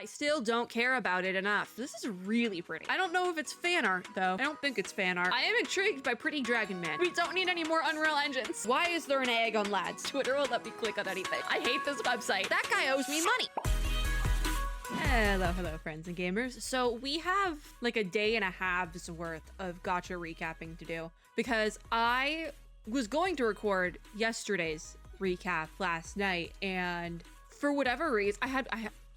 I still don't care about it enough. This is really pretty. I don't know if it's fan art though. I don't think it's fan art. I am intrigued by Pretty Dragon Man. We don't need any more Unreal Engines. Why is there an egg on lads? Twitter won't let me click on anything. I hate this website. That guy owes me money. Hello friends and gamers. So we have like a day and a half's worth of gacha recapping to do because I was going to record yesterday's recap last night, and for whatever reason,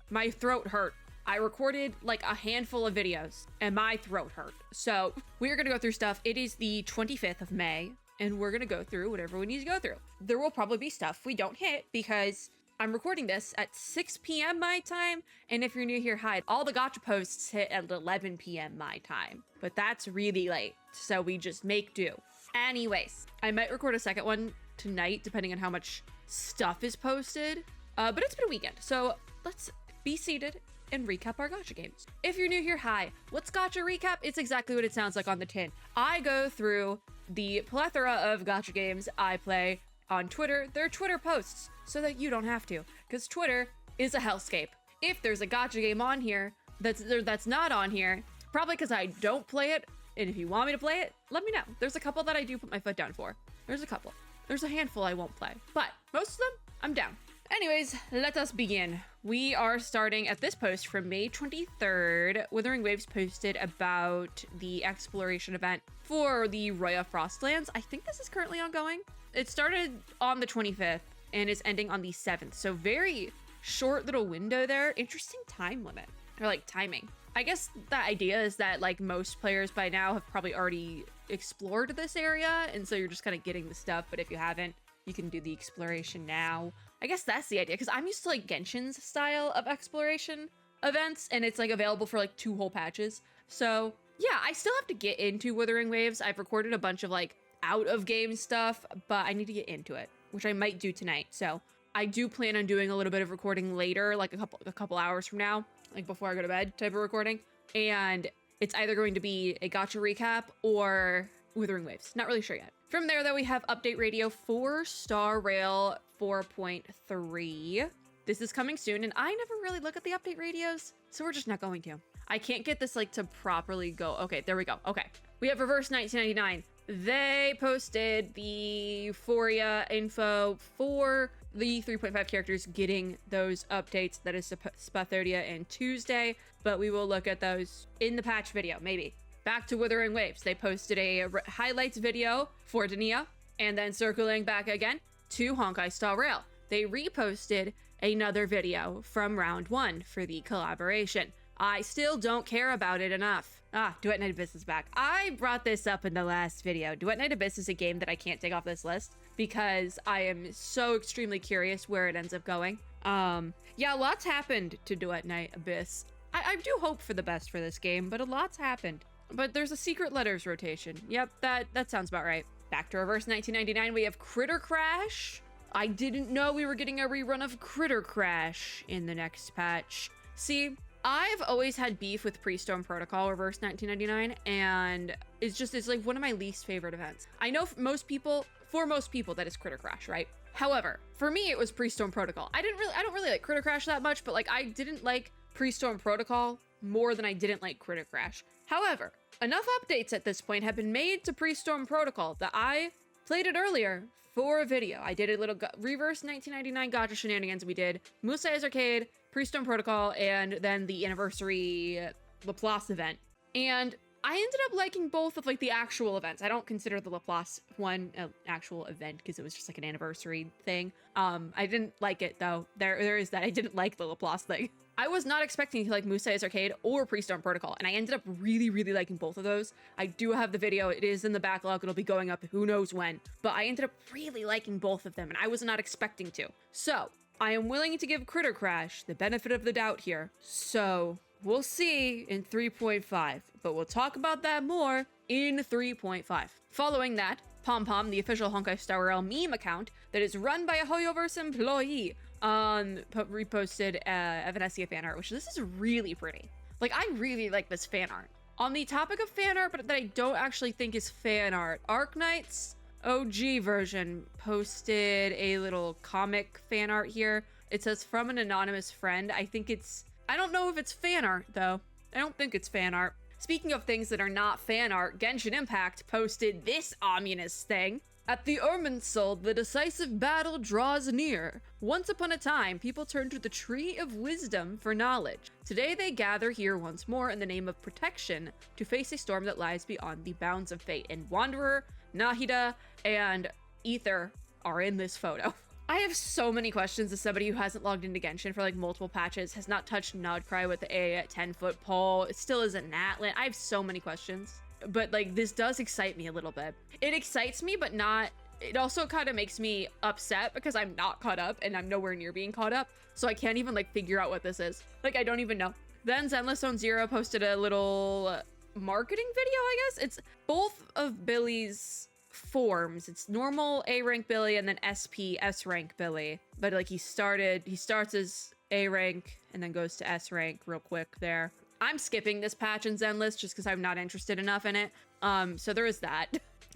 my throat hurt. I recorded like a handful of videos and my throat hurt. So we're gonna go through stuff. It is the 25th of May and we're gonna go through whatever we need to go through. There will probably be stuff we don't hit because I'm recording this at 6 p.m. my time. And if you're new here, hi, all the gacha posts hit at 11 p.m. my time, but that's really late. So we just make do. Anyways, I might record a second one tonight, depending on how much stuff is posted. But it's been a weekend, so let's be seated and recap our gacha games. If you're new here, hi. What's gacha recap? It's exactly what it sounds like on the tin. I go through the plethora of gacha games I play on Twitter. They're Twitter posts, so that you don't have to, because Twitter is a hellscape. If there's a gacha game on here that's not on here, probably because I don't play it. And if you want me to play it, let me know. There's a couple that I do put my foot down for. There's a couple. There's a handful I won't play, but most of them, I'm down. Anyways, let us begin. We are starting at this post from May 23rd. Wuthering Waves posted about the exploration event for the Roya Frostlands. I think this is currently ongoing. It started on the 25th and is ending on the 7th. So very short little window there. Interesting time limit, or like timing. I guess the idea is that like most players by now have probably already explored this area, and so you're just kind of getting the stuff, but if you haven't, you can do the exploration now. I guess that's the idea, because I'm used to like Genshin's style of exploration events, and it's like available for like 2 whole patches. So yeah, I still have to get into Wuthering Waves. I've recorded a bunch of like out of game stuff, but I need to get into it, which I might do tonight. So I do plan on doing a little bit of recording later, like a couple hours from now, like before I go to bed type of recording. And it's either going to be a gacha recap or Wuthering Waves. Not really sure yet. From there, though, we have Update Radio 4-Star Rail 4.3. This is coming soon, and I never really look at the update radios, so we're just not going to. I can't get this like to properly go. Okay, there we go. Okay. We have Reverse 1999. They posted the Euphoria info for the 3.5 characters getting those updates. That is Spathodia and Tuesday, but we will look at those in the patch video, maybe. Back to Wuthering Waves. They posted a highlights video for Dania, and then circling back again to Honkai Star Rail. They reposted another video from round 1 for the collaboration. I still don't care about it enough. Duet Night Abyss is back. I brought this up in the last video. Duet Night Abyss is a game that I can't take off this list because I am so extremely curious where it ends up going. Yeah, lots happened to Duet Night Abyss. I do hope for the best for this game, but a lot's happened. But there's a secret letters rotation. Yep, that sounds about right. Back to Reverse 1999, we have Critter Crash. I didn't know we were getting a rerun of Critter Crash in the next patch. See, I've always had beef with Pre-Storm Protocol Reverse 1999, and it's like one of my least favorite events. I know for most people that is Critter Crash, right? However, for me it was Pre-Storm Protocol. I don't really like Critter Crash that much, but like I didn't like Pre-Storm Protocol more than I didn't like Critter Crash. However, enough updates at this point have been made to Pre-Storm Protocol that I played it earlier for a video. I did a little Reverse 1999 gacha shenanigans. We did Musai's Arcade, Pre-Storm Protocol, and then the anniversary Laplace event. And I ended up liking both of like the actual events. I don't consider the Laplace one an actual event because it was just like an anniversary thing. I didn't like it though. There is that. I didn't like the Laplace thing. I was not expecting to like Musai's Arcade or Pre-Storm Protocol, and I ended up really, really liking both of those. I do have the video. It is in the backlog. It'll be going up who knows when, but I ended up really liking both of them, and I was not expecting to. So I am willing to give Critter Crash the benefit of the doubt here. So we'll see in 3.5, but we'll talk about that more in 3.5. Following that, Pom Pom, the official Honkai Star Rail meme account that is run by a Hoyoverse employee, reposted Evanescence fan art, which this is really pretty. Like, I really like this fan art. On the topic of fan art, but that I don't actually think is fan art, Arknight's OG version posted a little comic fan art here. It says, from an anonymous friend. I think it's I don't know if it's fan art, though. I don't think it's fan art. Speaking of things that are not fan art, Genshin Impact posted this ominous thing. At the Irminsul, the decisive battle draws near. Once upon a time, people turned to the Tree of Wisdom for knowledge. Today they gather here once more in the name of protection to face a storm that lies beyond the bounds of fate. And Wanderer, Nahida, and Ether are in this photo. I have so many questions as somebody who hasn't logged into Genshin for like multiple patches, has not touched Nodcry with a 10-foot pole, it still isn't Natlan. I have so many questions. But like, this does excite me a little bit. It excites me, but not, it also kind of makes me upset because I'm not caught up and I'm nowhere near being caught up. So I can't even like figure out what this is. Like, I don't even know. Then Zenless Zone Zero posted a little marketing video, I guess. It's both of Billy's forms. It's normal A rank Billy and then SP S rank Billy. But like he starts as A rank and then goes to S rank real quick there. I'm skipping this patch in Zenless just because I'm not interested enough in it. So there is that.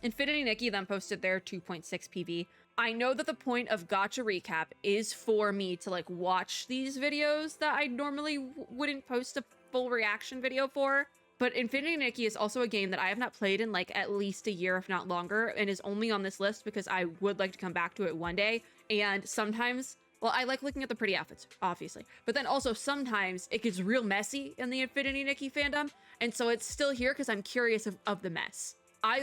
Infinity Nikki then posted their 2.6 PV. I know that the point of Gacha Recap is for me to like watch these videos that I normally wouldn't post a full reaction video for. But Infinity Nikki is also a game that I have not played in like at least a year, if not longer, and is only on this list because I would like to come back to it one day. And sometimes, well, I like looking at the pretty outfits, obviously. But then also sometimes it gets real messy in the Infinity Nikki fandom. And so it's still here because I'm curious of the mess. I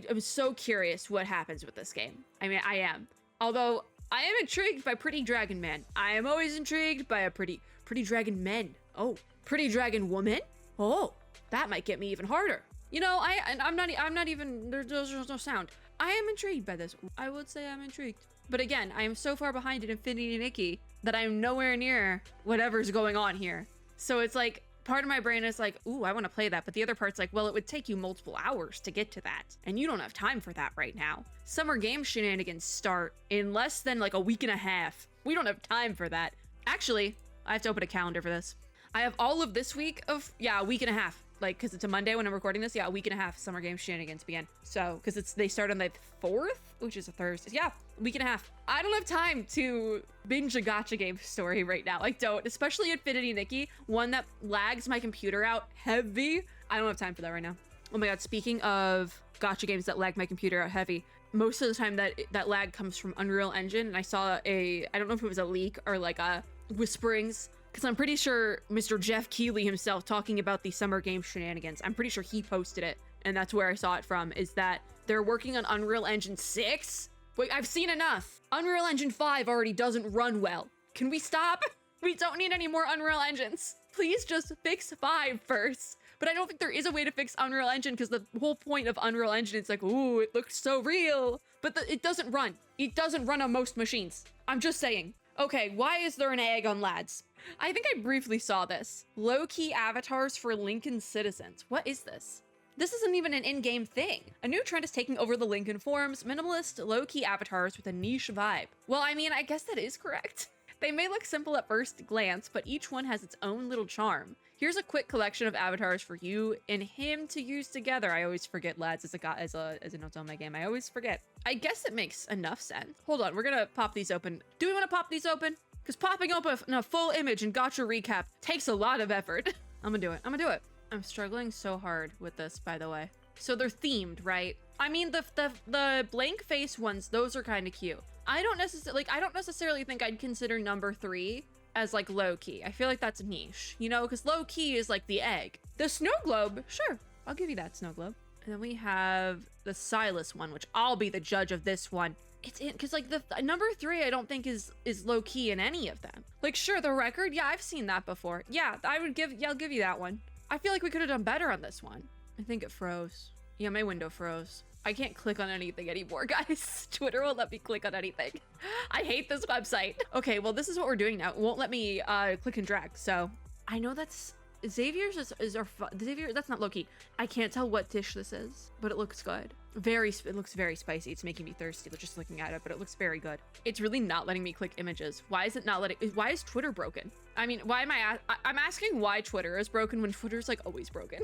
am so curious what happens with this game. I mean, I am. Although I am intrigued by Pretty Dragon Man. I am always intrigued by a pretty dragon men. Oh, pretty dragon woman? Oh, that might get me even harder. You know, I'm not even, there's no sound. I am intrigued by this. I would say I'm intrigued. But again, I am so far behind in Infinity Nikki that I'm nowhere near whatever's going on here. So it's like, part of my brain is like, ooh, I want to play that. But the other part's like, well, it would take you multiple hours to get to that. And you don't have time for that right now. Summer game shenanigans start in less than like a week and a half. We don't have time for that. Actually, I have to open a calendar for this. I have all of this week of, yeah, a week and a half. Like, because it's a Monday when I'm recording this. Yeah, a week and a half summer game shenanigans begin. So, because they start on the 4th, which is a Thursday. Yeah, a week and a half. I don't have time to binge a gacha game story right now. I don't, especially Infinity Nikki, one that lags my computer out heavy. I don't have time for that right now. Oh my god, speaking of gacha games that lag my computer out heavy, most of the time that lag comes from Unreal Engine. And I saw I don't know if it was a leak or like a whisperings, because I'm pretty sure Mr. Jeff Keighley himself talking about the summer game shenanigans, I'm pretty sure he posted it, and that's where I saw it from, is that they're working on Unreal Engine 6? Wait, I've seen enough! Unreal Engine 5 already doesn't run well. Can we stop? We don't need any more Unreal Engines. Please just fix 5 first. But I don't think there is a way to fix Unreal Engine, because the whole point of Unreal Engine is like, ooh, it looks so real. But it doesn't run. It doesn't run on most machines. I'm just saying. Okay, why is there an egg on lads? I think I briefly saw this. Lowkey avatars for Lincoln citizens. What is this? This isn't even an in-game thing. A new trend is taking over the Lincoln forums, minimalist, low-key avatars with a niche vibe. Well, I mean, I guess that is correct. They may look simple at first glance, but each one has its own little charm. Here's a quick collection of avatars for you and him to use together. I always forget, lads, as a Nozome game. I always forget. I guess it makes enough sense. Hold on, we're gonna pop these open. Do we want to pop these open? Because popping open a full image in Gacha Recap takes a lot of effort. I'm gonna do it. I'm gonna do it. I'm struggling so hard with this, by the way. So they're themed, right? I mean, the blank face ones, those are kind of cute. I don't necessarily think I'd consider number 3 as like low-key. I feel like that's niche, you know, because low-key is like the egg. The snow globe, sure, I'll give you that snow globe. And then we have the Silas one, which I'll be the judge of this one. It's in, because like the number 3, I don't think is low-key in any of them. Like, sure, the record, yeah, I've seen that before. Yeah, I'll give you that one. I feel like we could have done better on this one. I think it froze. Yeah, my window froze. I can't click on anything anymore, guys. Twitter won't let me click on anything. I hate this website. Okay, well, this is what we're doing now. It won't let me click and drag. So I know that's Xavier's Xavier. That's not Lowkey. I can't tell what dish this is, but it looks good. It looks very spicy. It's making me thirsty just looking at it, but it looks very good. It's really not letting me click images. Why is it not letting? Why is Twitter broken? I mean, why am I'm asking why Twitter is broken when Twitter's like always broken.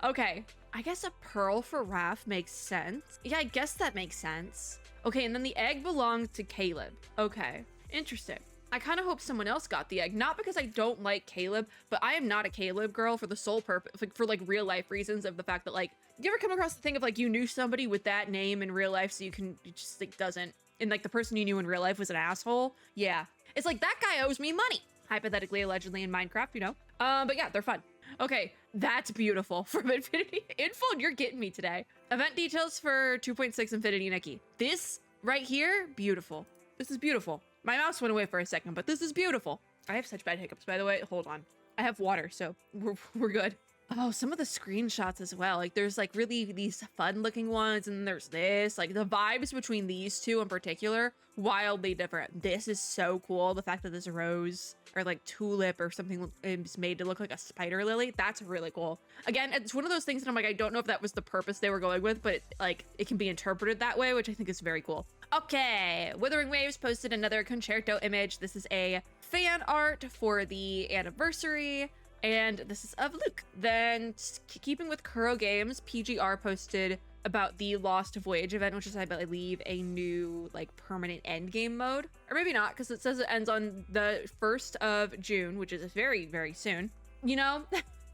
Okay, I guess a pearl for Raph makes sense. Yeah, I guess that makes sense. Okay, and then the egg belonged to Caleb. Okay, interesting. I kind of hope someone else got the egg, not because I don't like Caleb, but I am not a Caleb girl for the sole purpose, like, for like real life reasons of the fact that like, you ever come across the thing of like you knew somebody with that name in real life, so it just like doesn't, and like the person you knew in real life was an asshole? Yeah. It's like, that guy owes me money. Hypothetically, allegedly in Minecraft, you know? But yeah, they're fun. Okay, that's beautiful from Infinity. Info, you're getting me today. Event details for 2.6 Infinity Nikki. This right here, beautiful. This is beautiful. My mouse went away for a second, but this is beautiful. I have such bad hiccups, by the way. Hold on. I have water, so we're good. Oh, some of the screenshots as well. Like, there's like really these fun looking ones, and there's this. Like, the vibes between these two in particular, wildly different. This is so cool. The fact that this rose or like tulip or something is made to look like a spider lily, that's really cool. Again, it's one of those things that I'm like, I don't know if that was the purpose they were going with, but it can be interpreted that way, which I think is very cool. Okay, Withering Waves posted another concerto image. This is a fan art for the anniversary, and this is of Luke. Then, keeping with Kuro Games, PGR posted about the Lost Voyage event, which is, I believe, a new, like, permanent endgame mode. Or maybe not, because it says it ends on the 1st of June, which is very, very soon. You know,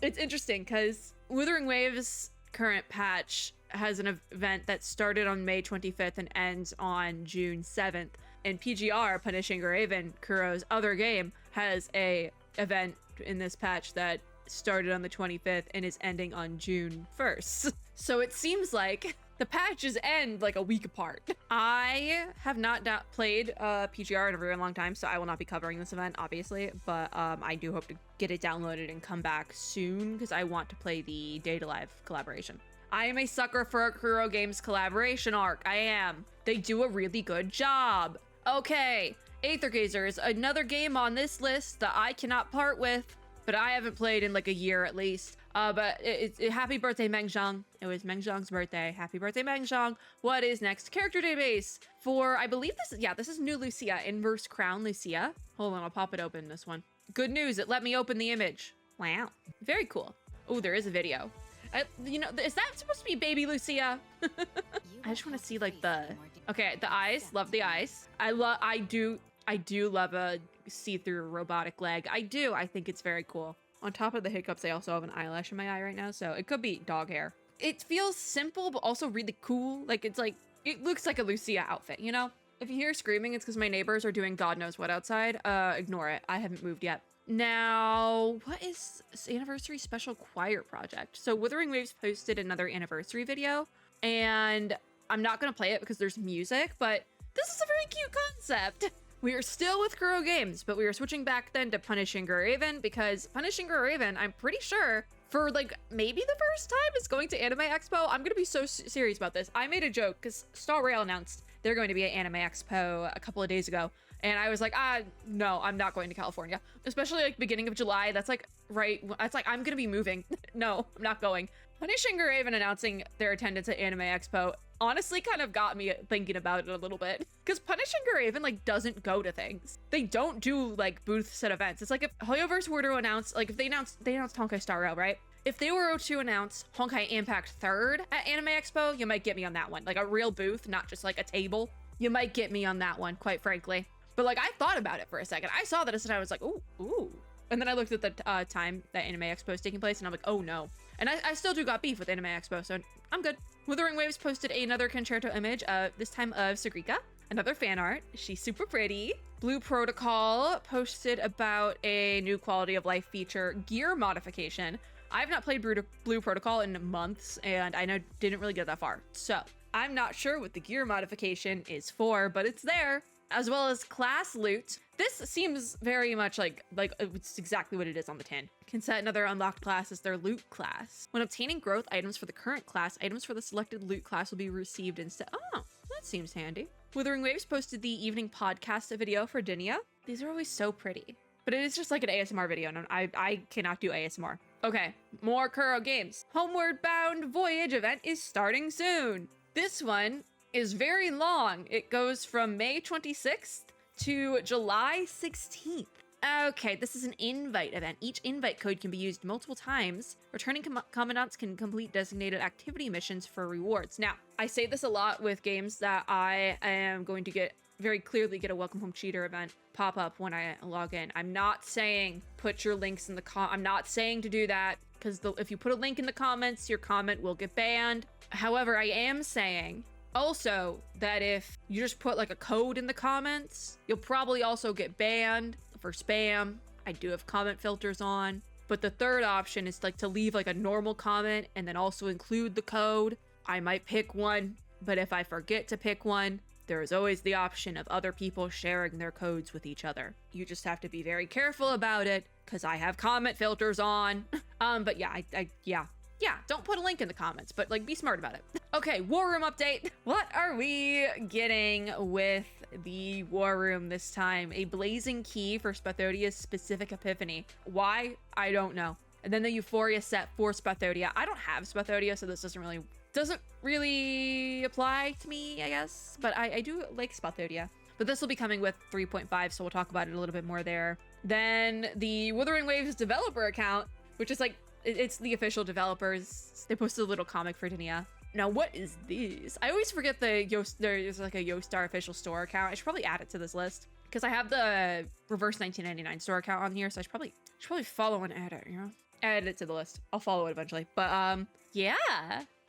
it's interesting, because Withering Waves' current patch has an event that started on May 25th and ends on June 7th. And PGR, Punishing Raven, Kuro's other game, has a event in this patch that started on the 25th and is ending on June 1st. So it seems like the patches end like a week apart. I have not played PGR in a very long time, so I will not be covering this event, obviously, but I do hope to get it downloaded and come back soon because I want to play the Data Live collaboration. I am a sucker for a Kuro Games collaboration arc. I am. They do a really good job. Okay, Aether Gazer is another game on this list that I cannot part with, but I haven't played in like a year at least. But happy birthday, Meng Zhang. It was Meng Zhang's birthday. Happy birthday, Meng Zhang. What is next? Character database for, I believe this is new Lucia, Inverse Crown Lucia. Hold on, I'll pop it open, this one. Good news, it let me open the image. Wow, very cool. Oh, there is a video. You know, is that supposed to be baby Lucia? I just want to see like the eyes. Love the eyes. I do love a see-through robotic leg. I do. I think it's very cool. On top of the hiccups, I also have an eyelash in my eye right now, so it could be dog hair. It feels simple, but also really cool. Like, it looks like a Lucia outfit, you know? If you hear screaming, it's because my neighbors are doing God knows what outside. Ignore it. I haven't moved yet. Now, what is this anniversary special choir project? So Withering Waves posted another anniversary video, and I'm not going to play it because there's music, but this is a very cute concept. We are still with Kuro Games, but we are switching back then to Punishing Raven because Punishing Raven, I'm pretty sure, for like maybe the first time, is going to Anime Expo. I'm going to be so serious about this. I made a joke because Star Rail announced they're going to be at Anime Expo a couple of days ago. And I was like, no, I'm not going to California. Especially like beginning of July. That's like, that's like, I'm going to be moving. No, I'm not going. Punishing Raven announcing their attendance at Anime Expo honestly kind of got me thinking about it a little bit. Because Punishing Raven like doesn't go to things. They don't do like booths at events. It's like if Hoyoverse were to announce, like if they announced Honkai Star Rail, right? If they were to announce Honkai Impact 3rd at Anime Expo, you might get me on that one. Like a real booth, not just like a table. You might get me on that one, quite frankly. But like I thought about it for a second. I saw this and I was like, ooh. And then I looked at the time that Anime Expo is taking place and I'm like, oh no. And I still do got beef with Anime Expo, so I'm good. Withering Waves posted another concerto image, this time of Sagrika. Another fan art. She's super pretty. Blue Protocol posted about a new quality of life feature, gear modification. I've not played Blue Protocol in months and I didn't really get that far. So I'm not sure what the gear modification is for, but it's there. As well as class loot. This seems very much like it's exactly what it is on the tin. Can set another unlocked class as their loot class. When obtaining growth items for the current class, items for the selected loot class will be received instead. Oh, that seems handy. Withering Waves posted the evening podcast video for Dinia. These are always so pretty. But it is just like an ASMR video, and I cannot do ASMR. Okay, more Kuro Games. Homeward Bound Voyage event is starting soon. This one is very long. It goes from May 26th to July 16th. Okay, this is an invite event. Each invite code can be used multiple times. Returning commandants can complete designated activity missions for rewards. Now, I say this a lot with games that I am going to get very clearly get a welcome home cheater event pop up when I log in. I'm not saying put your links in the I'm not saying to do that, because if you put a link in the comments, your comment will get banned. However, I am saying also that if you just put like a code in the comments, you'll probably also get banned for spam. I do have comment filters on, but the third option is like to leave like a normal comment and then also include the code. I might pick one, but if I forget to pick one, there is always the option of other people sharing their codes with each other. You just have to be very careful about it, because I have comment filters on. But yeah, yeah, don't put a link in the comments, but like be smart about it. Okay, War Room update. What are we getting with the War Room this time? A blazing key for Spathodia's specific epiphany. Why? I don't know. And then the Euphoria set for Spathodia. I don't have Spathodia, so this doesn't really apply to me, I guess. But I do like Spathodia. But this will be coming with 3.5, so we'll talk about it a little bit more there. Then the Wuthering Waves developer account, which is like, it's the official developers. They posted a little comic for Dania. Now, what is this? I always forget there's like a Yostar official store account. I should probably add it to this list, because I have the Reverse 1999 store account on here, so I should probably follow and add it, you know? Add it to the list. I'll follow it eventually. But yeah.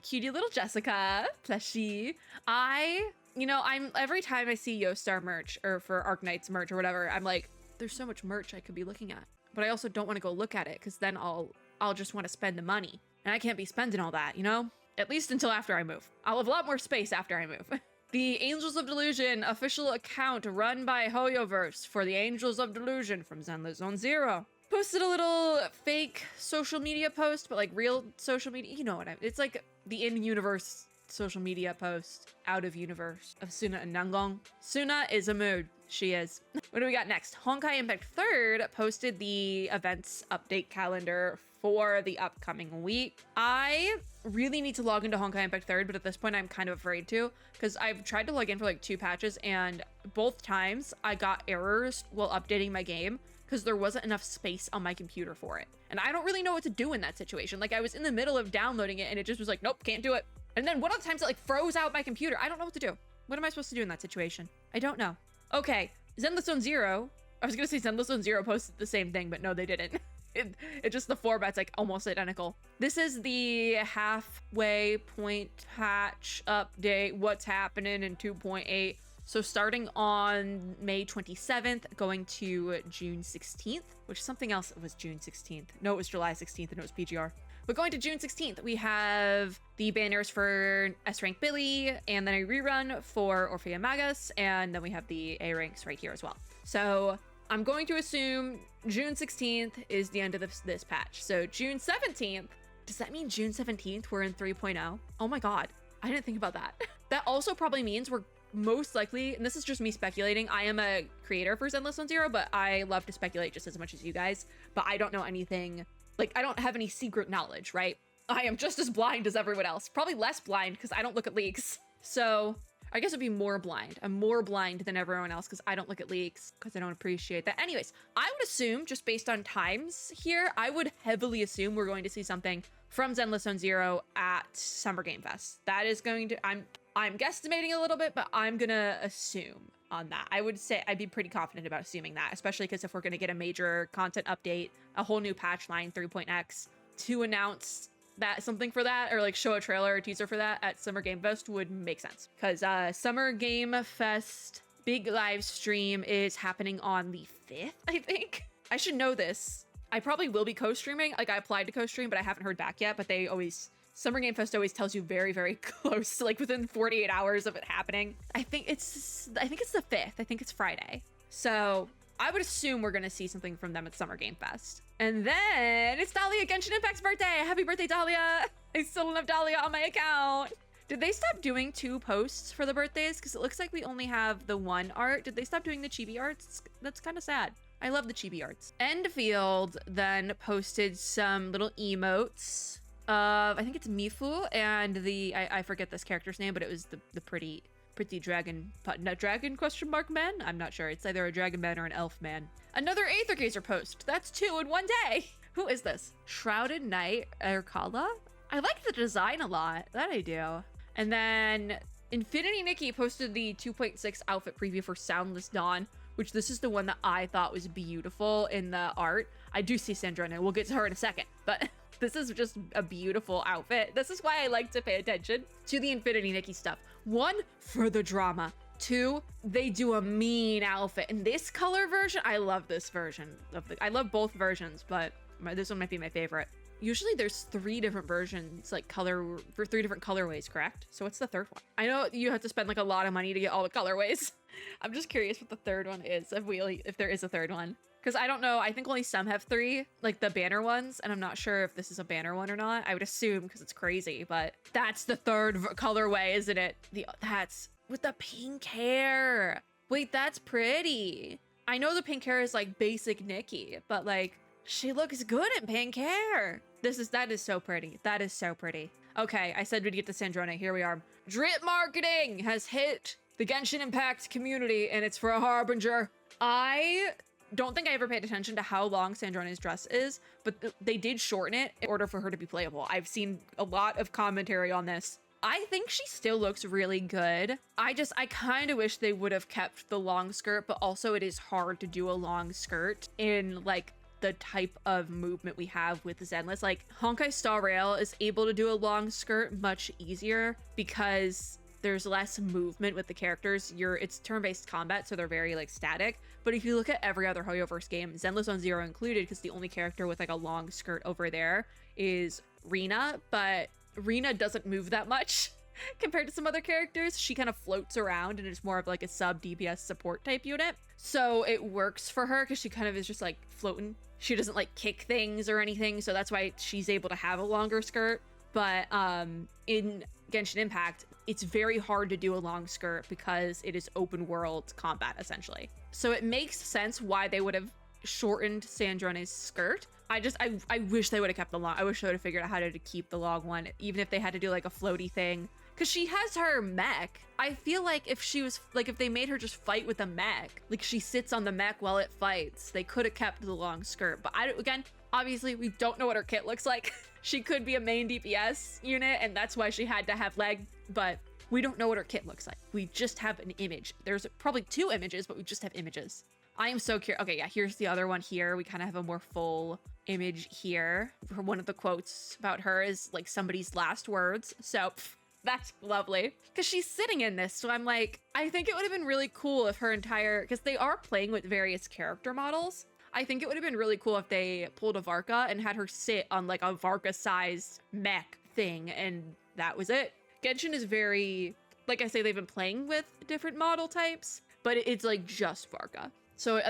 Cutie little Jessica, plushie. I'm every time I see Yostar merch or for Arknights merch or whatever, I'm like, there's so much merch I could be looking at. But I also don't want to go look at it, because then I'll just want to spend the money. And I can't be spending all that, you know? At least until after I move. I'll have a lot more space after I move. The Angels of Delusion official account run by Hoyoverse for the Angels of Delusion from Zenless Zone Zero posted a little fake social media post, but like real social media, you know what it's like the in-universe social media post out of universe of Suna and Nangong. Suna is a mood. She is. What do we got next? Honkai Impact 3rd posted the events update calendar for the upcoming week. I really need to log into Honkai Impact 3rd, but at this point I'm kind of afraid to, because I've tried to log in for like 2 patches, and both times I got errors while updating my game because there wasn't enough space on my computer for it. And I don't really know what to do in that situation. Like, I was in the middle of downloading it and it just was like, nope, can't do it. And then one of the times it like froze out my computer. I don't know what to do. What am I supposed to do in that situation? I don't know. Okay, Zenless Zone Zero. I was gonna say Zenless Zone Zero posted the same thing, but no, they didn't. It just, the format's like almost identical. This is the halfway point patch update, what's happening in 2.8. So starting on May 27th, going to June 16th, which something else was June 16th. No, it was July 16th and it was PGR. But going to June 16th, we have the banners for S-Rank Billy, and then a rerun for Orphea Magus, and then we have the A-Ranks right here as well. So I'm going to assume June 16th is the end of this patch. So June 17th, does that mean June 17th we're in 3.0? Oh my god, I didn't think about that. That also probably means we're most likely, and this is just me speculating, I am a creator for Zenless Zone Zero, but I love to speculate just as much as you guys, but I don't know anything. Like, I don't have any secret knowledge, right? I am just as blind as everyone else. Probably less blind because I don't look at leaks. So I guess it'd be more blind. I'm more blind than everyone else because I don't look at leaks, because I don't appreciate that. Anyways, I would assume, just based on times here, I would heavily assume we're going to see something from Zenless Zone Zero at Summer Game Fest. That is going to, I'm guesstimating a little bit, but I'm gonna assume on that. I would say I'd be pretty confident about assuming that, especially because if we're gonna get a major content update, a whole new patch line 3.x to announce that something for that, or like show a trailer or teaser for that at Summer Game Fest would make sense. Because Summer Game Fest big live stream is happening on the 5th, I think. I should know this. I probably will be co-streaming. Like, I applied to co-stream, but I haven't heard back yet. But they always, Summer Game Fest always tells you very, very close, like within 48 hours of it happening. I think it's the 5th. I think it's Friday. So I would assume we're gonna see something from them at Summer Game Fest. And then it's Dahlia Genshin Impact's birthday. Happy birthday, Dahlia. I still don't have Dahlia on my account. Did they stop doing 2 posts for the birthdays? Because it looks like we only have the 1 art. Did they stop doing the chibi arts? That's kind of sad. I love the chibi arts. Endfield then posted some little emotes of, I think it's Mifu and the, I forget this character's name, but it was the pretty dragon, dragon question mark man? I'm not sure. It's either a dragon man or an elf man. Another Aether Gazer post. That's 2 in one day. Who is this? Shrouded Knight Erkala? I like the design a lot. That I do. And then Infinity Nikki posted the 2.6 outfit preview for Soundless Dawn, which this is the one that I thought was beautiful in the art. I do see Sandrone, we'll get to her in a second, but this is just a beautiful outfit. This is why I like to pay attention to the Infinity Nikki stuff. 1, for the drama. 2, they do a mean outfit. In this color version, I love this version. I love both versions, but this one might be my favorite. Usually there's 3 different versions, like for 3 different colorways, correct? So what's the third one? I know you have to spend like a lot of money to get all the colorways. I'm just curious what the third one is, if there is a third one. Because I don't know, I think only some have 3, like the banner ones, and I'm not sure if this is a banner one or not. I would assume because it's crazy, but that's the third colorway, isn't it? That's with the pink hair. Wait, that's pretty. I know the pink hair is like basic Nikki, but like she looks good in pink hair. That is so pretty. That is so pretty. Okay, I said we'd get to Sandrone. Here we are. Drip marketing has hit the Genshin Impact community, and it's for a harbinger. I don't think I ever paid attention to how long Sandrone's dress is, but they did shorten it in order for her to be playable. I've seen a lot of commentary on this. I think she still looks really good. I kind of wish they would have kept the long skirt, but also it is hard to do a long skirt in like the type of movement we have with Zenless. Like Honkai Star Rail is able to do a long skirt much easier because there's less movement with the characters. It's turn-based combat, so they're very like static. But if you look at every other Hoyoverse game, Zenless on Zero included, because the only character with like a long skirt over there is Rina, but Rina doesn't move that much compared to some other characters. She kind of floats around and it's more of like a sub DPS support type unit. So it works for her because she kind of is just like floating. She doesn't like kick things or anything, so that's why she's able to have a longer skirt. But in Genshin Impact, it's very hard to do a long skirt because it is open world combat essentially. So it makes sense why they would have shortened Sandrone's skirt. I wish they would have kept the long. I wish they would have figured out how to keep the long one, even if they had to do like a floaty thing. Because she has her mech. I feel like if they made her just fight with a mech, like she sits on the mech while it fights, they could have kept the long skirt. But again, obviously we don't know what her kit looks like. She could be a main DPS unit and that's why she had to have leg, but we don't know what her kit looks like. We just have an image. There's probably 2 images, but we just have images. I am so curious. Okay, yeah, here's the other one here. We kind of have a more full image here. One of the quotes about her is like somebody's last words. So that's lovely because she's sitting in this. So I'm like, I think it would have been really cool if because they are playing with various character models. I think it would have been really cool if they pulled a Varka and had her sit on like a Varka sized mech thing. And that was it. Genshin is very, like I say, they've been playing with different model types, but it's like just Varka. So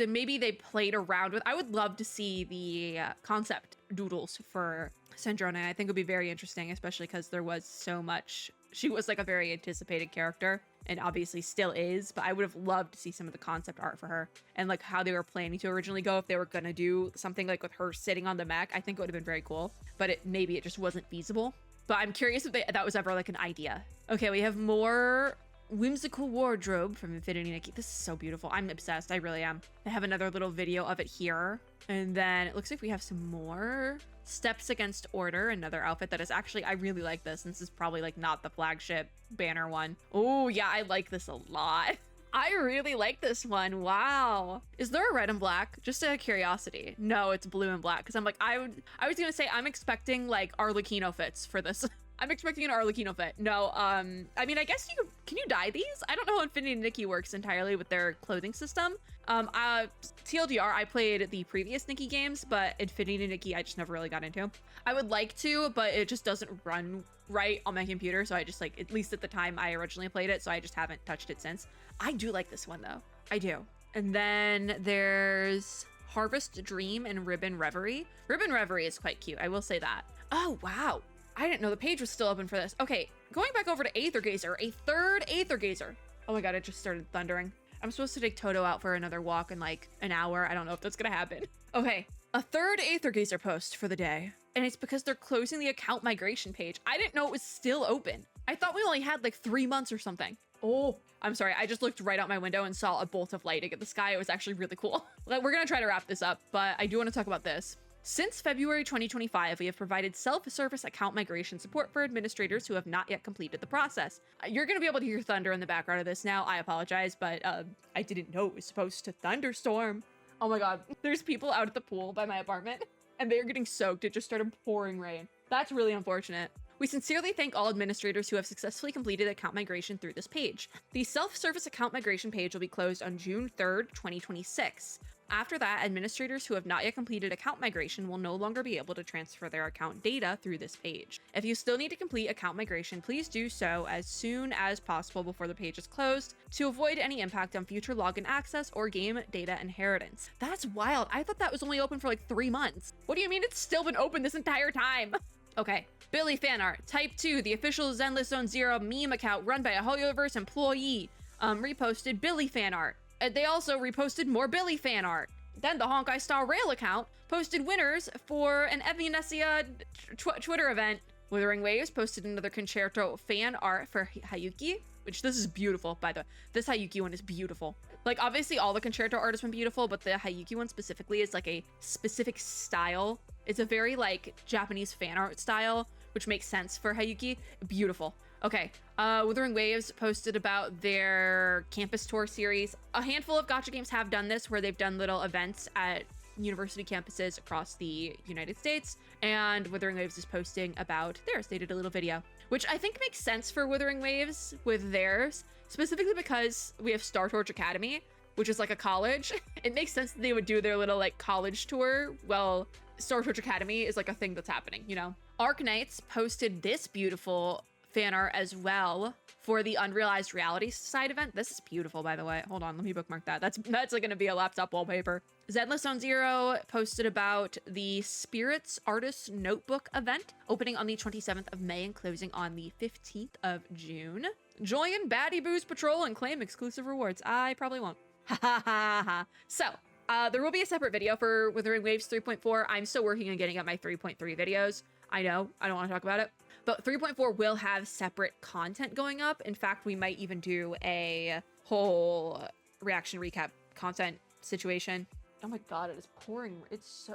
maybe they played around with. I would love to see the concept doodles for Sandrone. I think it would be very interesting, especially because there was so much. She was like a very anticipated character and obviously still is, but I would have loved to see some of the concept art for her and like how they were planning to originally go. If they were going to do something like with her sitting on the mech, I think it would have been very cool, but maybe it just wasn't feasible. But I'm curious if that was ever like an idea. Okay, we have more whimsical wardrobe from Infinity Nikki. This is so beautiful. I'm obsessed. I really am. I have another little video of it here. And then it looks like we have some more Steps Against Order, another outfit that is actually, I really like this. This is probably like not the flagship banner one. Oh yeah, I like this a lot. I really like this one. Wow. Is there a red and black? Just out of curiosity. No, it's blue and black. Cause I'm like, I was gonna say I'm expecting like Arlecchino fits for this. I'm expecting an Arlecchino fit. No, I mean, I guess can you dye these? I don't know how Infinity Nikki works entirely with their clothing system. TLDR, I played the previous Nikki games, but Infinity Nikki, I just never really got into. I would like to, but it just doesn't run right on my computer. So I just like, at least at the time I originally played it. So I just haven't touched it since. I do like this one though. I do. And then there's Harvest Dream and Ribbon Reverie. Ribbon Reverie is quite cute. I will say that. Oh, wow. I didn't know the page was still open for this. Okay, going back over to Aether Gazer, a third Aether Gazer. Oh my god, it just started thundering. I'm supposed to take Toto out for another walk in like an hour. I don't know if that's gonna happen. Okay, a third Aether Gazer post for the day. And it's because they're closing the account migration page. I didn't know it was still open. I thought we only had like 3 months or something. Oh, I'm sorry. I just looked right out my window and saw a bolt of lighting at the sky. It was actually really cool. We're gonna try to wrap this up, but I do want to talk about this. Since February 2025, we have provided self-service account migration support for administrators who have not yet completed the process. You're going to be able to hear thunder in the background of this now. I apologize, but I didn't know it was supposed to thunderstorm. Oh my god, there's people out at the pool by my apartment, and they're getting soaked. It just started pouring rain. That's really unfortunate. We sincerely thank all administrators who have successfully completed account migration through this page. The self-service account migration page will be closed on June 3rd, 2026. After that, administrators who have not yet completed account migration will no longer be able to transfer their account data through this page. If you still need to complete account migration, please do so as soon as possible before the page is closed to avoid any impact on future login access or game data inheritance. That's wild. I thought that was only open for like 3 months. What do you mean it's still been open this entire time? Okay. Billy fan art. Type 2, the official Zenless Zone Zero meme account run by a Hoyoverse employee, reposted Billy fan art. They also reposted more Billy fan art. Then the Honkai Star Rail account posted winners for an Evanesia Twitter event. Wuthering Waves posted another Concerto fan art for Hayuki, which this is beautiful, by the way. This Hayuki one is beautiful. Like, obviously all the Concerto art has been beautiful, but the Hayuki one specifically is like a specific style. It's a very like Japanese fan art style, which makes sense for Hayuki. Beautiful. Okay, Wuthering Waves posted about their campus tour series. A handful of gacha games have done this, where they've done little events at university campuses across the United States, and Wuthering Waves is posting about theirs. They did a little video, which I think makes sense for Wuthering Waves with theirs, specifically because we have Star Torch Academy, which is like a college. It makes sense that they would do their little like college tour. Well, Star Torch Academy is like a thing that's happening, you know? Arc Knights posted this beautiful fan art as well for the Unrealized Reality side event. This is beautiful, by the way. Hold on, let me bookmark that. That's like gonna be a laptop wallpaper. Zenless Zone Zero posted about the Spirits Artist Notebook event opening on the 27th of May and closing on the 15th of June. Join Baddie Boo's Patrol and claim exclusive rewards. I probably won't. Ha ha ha ha. So, there will be a separate video for Wuthering Waves 3.4. I'm still working on getting up my 3.3 videos. I know, I don't want to talk about it. But 3.4 will have separate content going up. In fact, we might even do a whole reaction recap content situation. Oh my god, it is pouring. It's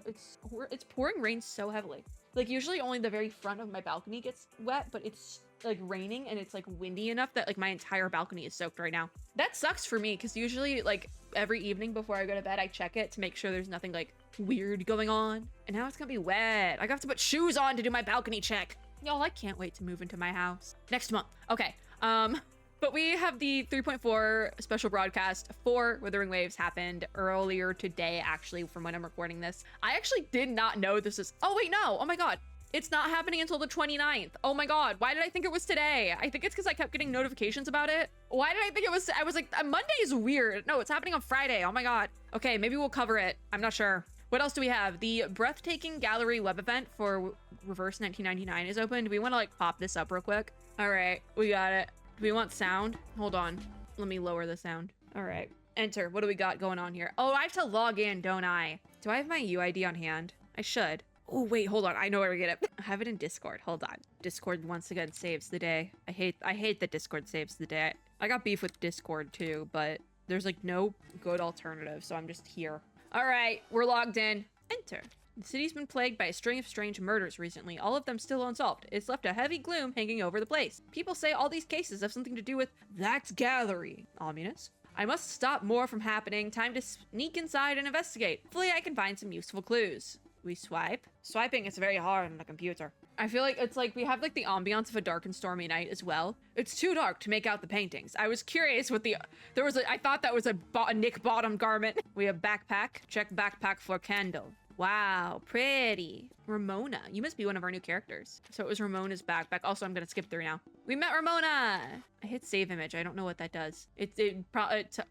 pouring rain so heavily. Like, usually only the very front of my balcony gets wet, but it's like raining and it's like windy enough that like my entire balcony is soaked right now. That sucks for me because usually like every evening before I go to bed, I check it to make sure there's nothing like weird going on. And now it's gonna be wet. I have to put shoes on to do my balcony check. Y'all, I can't wait to move into my house next month. Okay, but we have the 3.4 special broadcast for Wuthering Waves happened earlier today, actually, from when I'm recording this. I actually did not know this is, oh wait, no, oh my god. It's not happening until the 29th. Oh my god, why did I think it was today? I think it's because I kept getting notifications about it. Why did I think it was, I was like, Monday is weird. No, it's happening on Friday, oh my god. Okay, maybe we'll cover it, I'm not sure. What else do we have? The Breathtaking Gallery web event for Reverse 1999 is open. Do we want to like pop this up real quick? All right, we got it. Do we want sound? Hold on, let me lower the sound. All right, enter. What do we got going on here? Oh, I have to log in, don't I? Do I have my UID on hand? I should. Oh wait, hold on, I know where to get it. I have it in Discord, hold on. Discord once again saves the day. I hate that Discord saves the day. I got beef with Discord too, but there's like no good alternative, so I'm just here. All right, we're logged in. Enter. The city's been plagued by a string of strange murders recently, all of them still unsolved. It's left a heavy gloom hanging over the place. People say all these cases have something to do with that gallery. Ominous. I must stop more from happening. Time to sneak inside and investigate. Hopefully I can find some useful clues. We swipe. Swiping is very hard on the computer. I feel like it's like we have like the ambiance of a dark and stormy night as well. It's too dark to make out the paintings. I was curious what I thought that was a Nick Bottom garment. We have backpack. Check backpack for candle. Wow, pretty. Ramona, you must be one of our new characters. So it was Ramona's backpack. Also, I'm gonna skip through now. We met Ramona. I hit save image. I don't know what that does. It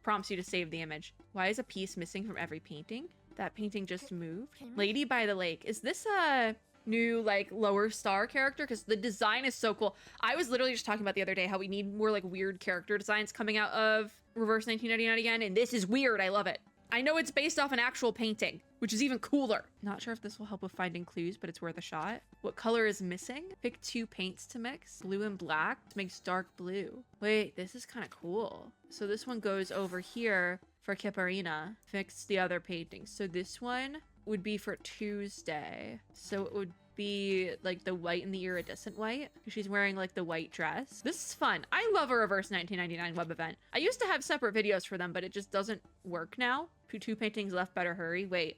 prompts you to save the image. Why is a piece missing from every painting? That painting just moved. Lady by the Lake. Is this a new like lower star character? Because the design is so cool. I was literally just talking about the other day how we need more like weird character designs coming out of Reverse 1999 again, and this is weird. I love it. I know it's based off an actual painting, which is even cooler. Not sure if this will help with finding clues, but it's worth a shot. What color is missing? Pick 2 paints to mix. Blue and black makes dark blue. Wait, this is kind of cool. So this one goes over here for Kiparina. Fix the other paintings. So this one would be for Tuesday. So it would be like the white and the iridescent white. She's wearing like the white dress. This is fun. I love a reverse 1999 web event. I used to have separate videos for them, but it just doesn't work now. Two paintings left, better hurry. Wait,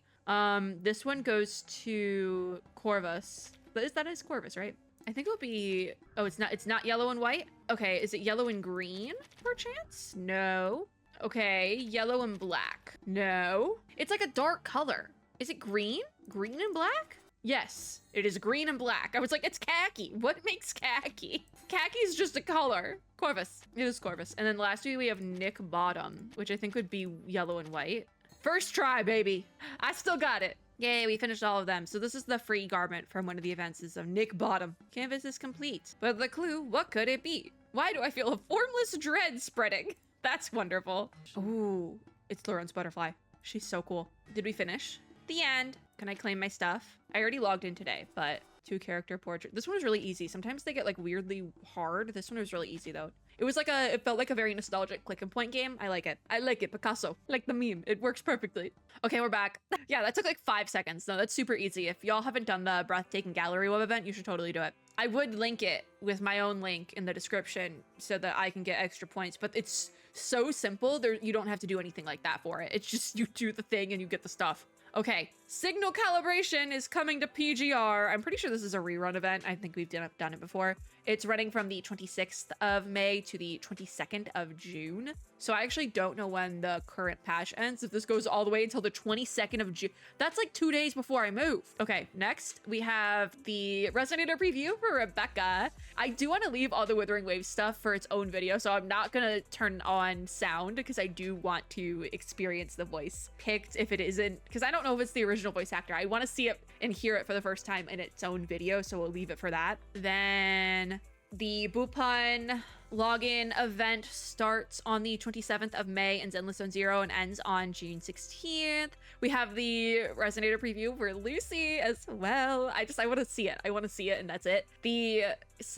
this one goes to Corvus. But that is Corvus, right? I think it'll be, oh, it's not yellow and white. Okay, is it yellow and green perchance? No. Okay, yellow and black. No. It's like a dark color. Is it green? Green and black? Yes, it is green and black. I was like, it's khaki. What makes khaki? Khaki is just a color. Corvus. It is Corvus. And then lastly, we have Nick Bottom, which I think would be yellow and white. First try, baby. I still got it. Yay, we finished all of them. So this is the free garment from one of the events is of Nick Bottom. Canvas is complete. But the clue, what could it be? Why do I feel a formless dread spreading? That's wonderful. Ooh, it's Lauren's butterfly. She's so cool. Did we finish? The end. Can I claim my stuff? I already logged in today, but 2 character portrait. This one was really easy. Sometimes they get like weirdly hard. This one was really easy though. It felt like a very nostalgic click and point game. I like it. I like it. Picasso. Like the meme. It works perfectly. Okay, we're back. Yeah, that took like 5 seconds. No, that's super easy. If y'all haven't done the Breathtaking Gallery web event, you should totally do it. I would link it with my own link in the description so that I can get extra points, but it's so simple. You don't have to do anything like that for it. It's just you do the thing and you get the stuff. Okay, signal calibration is coming to PGR. I'm pretty sure this is a rerun event. I think we've done it before. It's running from the 26th of May to the 22nd of June. So I actually don't know when the current patch ends. If this goes all the way until the 22nd of June, that's like 2 days before I move. Okay, next we have the Resonator preview for Rebecca. I do want to leave all the Withering Waves stuff for its own video, so I'm not gonna turn on sound because I do want to experience the voice picked if it isn't, because I don't know if it's the original voice actor. I want to see it and hear it for the first time in its own video, so we'll leave it for that. Then the Bupan login event starts on the 27th of May in Zenless Zone 0 and ends on June 16th. We have the Resonator preview for Lucy as well. I want to see it. I want to see it, and that's it. The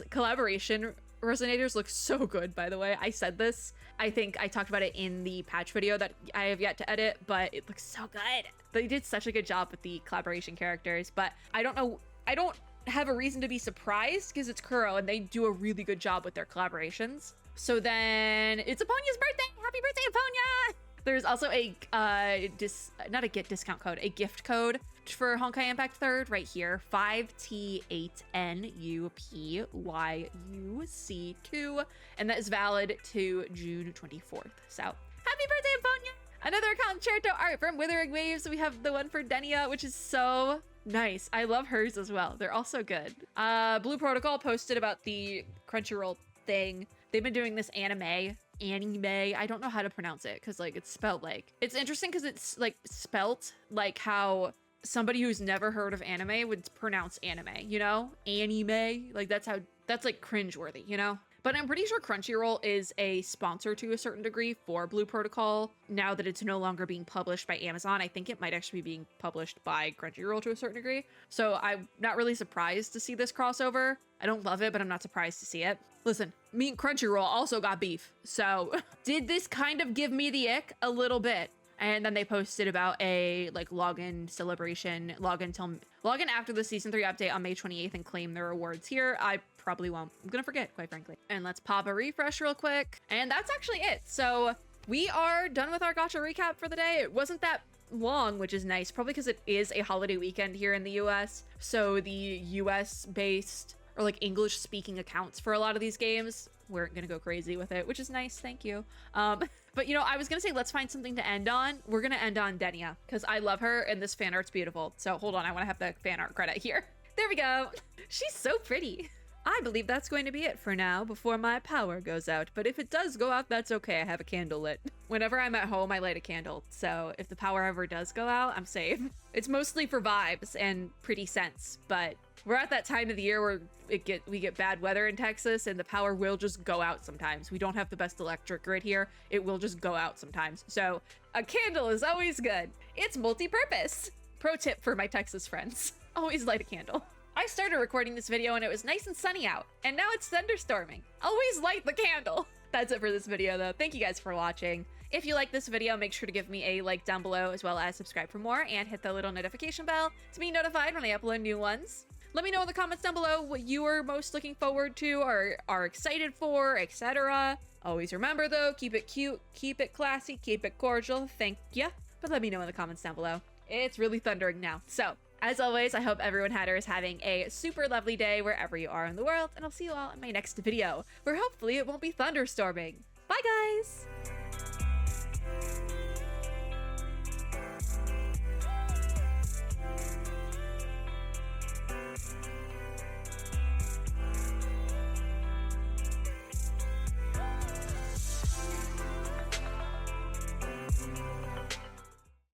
collaboration Resonators look so good, by the way. I said this. I think I talked about it in the patch video that I have yet to edit, but it looks so good. They did such a good job with the collaboration characters, but I don't know. I don't have a reason to be surprised because it's Kuro and they do a really good job with their collaborations. So then it's Aponia's birthday. Happy birthday, Aponia! There's also a not a get discount code, a gift code for Honkai Impact 3rd right here, 5T8NUPYUC2, and that is valid to June 24th. So happy birthday, Aponia! Another concerto art from Withering Waves. We have the one for Denia, which is so nice. I love hers as well. They're all so good. Blue Protocol posted about the Crunchyroll thing. They've been doing this anime. I don't know how to pronounce it because like it's spelled like, it's interesting because it's like spelt like how somebody who's never heard of anime would pronounce anime, you know? Anime, like that's like cringeworthy, you know? But I'm pretty sure Crunchyroll is a sponsor to a certain degree for Blue Protocol. Now that it's no longer being published by Amazon, I think it might actually be being published by Crunchyroll to a certain degree. So I'm not really surprised to see this crossover. I don't love it, but I'm not surprised to see it. Listen, me and Crunchyroll also got beef. So did this kind of give me the ick a little bit? And then they posted about a like login celebration, login after the season 3 update on May 28th and claim their rewards here. I probably won't. I'm gonna forget, quite frankly. And let's pop a refresh real quick. And that's actually it. So we are done with our gacha recap for the day. It wasn't that long, which is nice, probably because it is a holiday weekend here in the US. So the US based or like English speaking accounts for a lot of these games weren't gonna go crazy with it, which is nice. Thank you. But you know, I was gonna say let's find something to end on. We're gonna end on Denia because I love her and this fan art's beautiful. So hold on, I want to have the fan art credit here. There we go. She's so pretty. I believe that's going to be it for now before my power goes out. But if it does go out, that's okay. I have a candle lit. Whenever I'm at home, I light a candle. So if the power ever does go out, I'm safe. It's mostly for vibes and pretty scents, but we're at that time of the year where we get bad weather in Texas and the power will just go out sometimes. We don't have the best electric grid here. It will just go out sometimes. So a candle is always good. It's multi-purpose. Pro tip for my Texas friends. Always light a candle. I started recording this video and it was nice and sunny out, and now it's thunderstorming. Always light the candle. That's it for this video, though. Thank you guys for watching. If you like this video, make sure to give me a like down below, as well as subscribe for more, and hit the little notification bell to be notified when I upload new ones. Let me know in the comments down below what you are most looking forward to, or are excited for, etc. Always remember, though, keep it cute, keep it classy, keep it cordial. Thank ya. But let me know in the comments down below. It's really thundering now. So, as always, I hope everyone is having a super lovely day wherever you are in the world, and I'll see you all in my next video, where hopefully it won't be thunderstorming. Bye, guys!